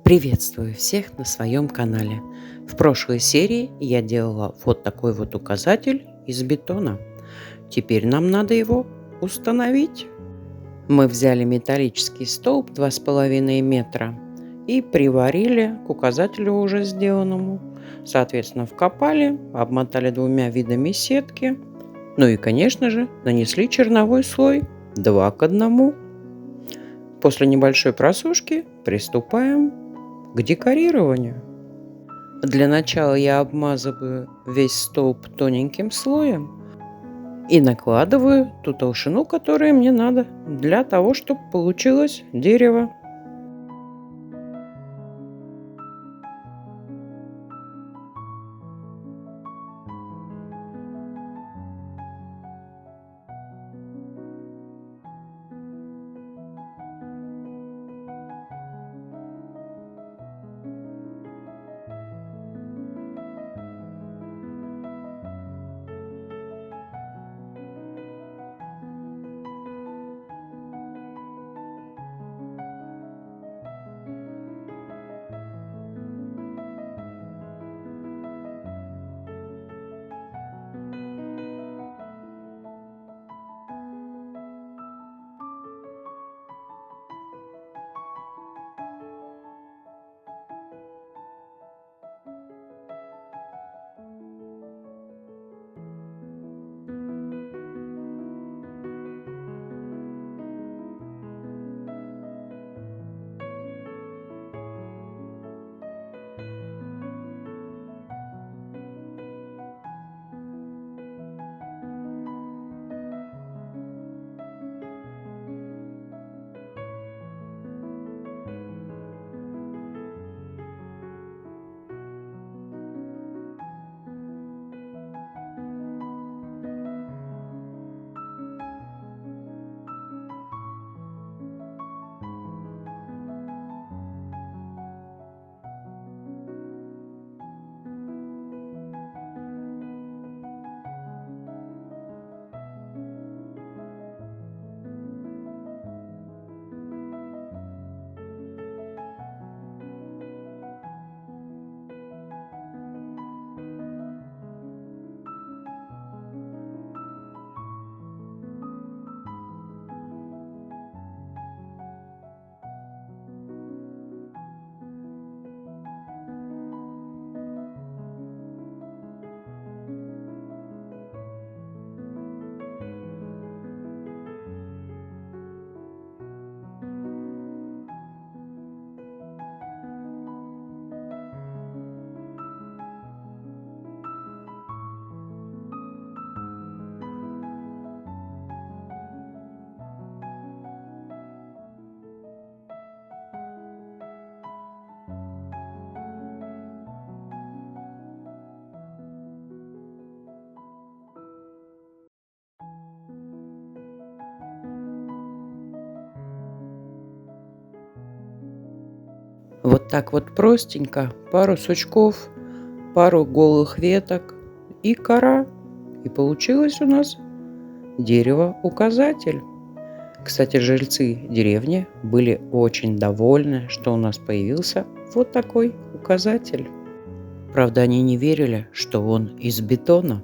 Приветствую всех на своем канале. В прошлой серии я делала вот такой вот указатель из бетона. Теперь нам надо его установить. Мы взяли металлический столб 2,5 метра и приварили к указателю уже сделанному. Соответственно, вкопали, обмотали 2 видами сетки. Ну и, конечно же, нанесли черновой слой 2 к 1. После небольшой просушки приступаем к декорированию. Для начала я обмазываю весь столб тоненьким слоем и накладываю ту толщину, которая мне надо, для того, чтобы получилось дерево. Вот так вот простенько, пару сучков, пару голых веток и кора. И получилось у нас дерево-указатель. Кстати, жильцы деревни были очень довольны, что у нас появился вот такой указатель. Правда, они не верили, что он из бетона.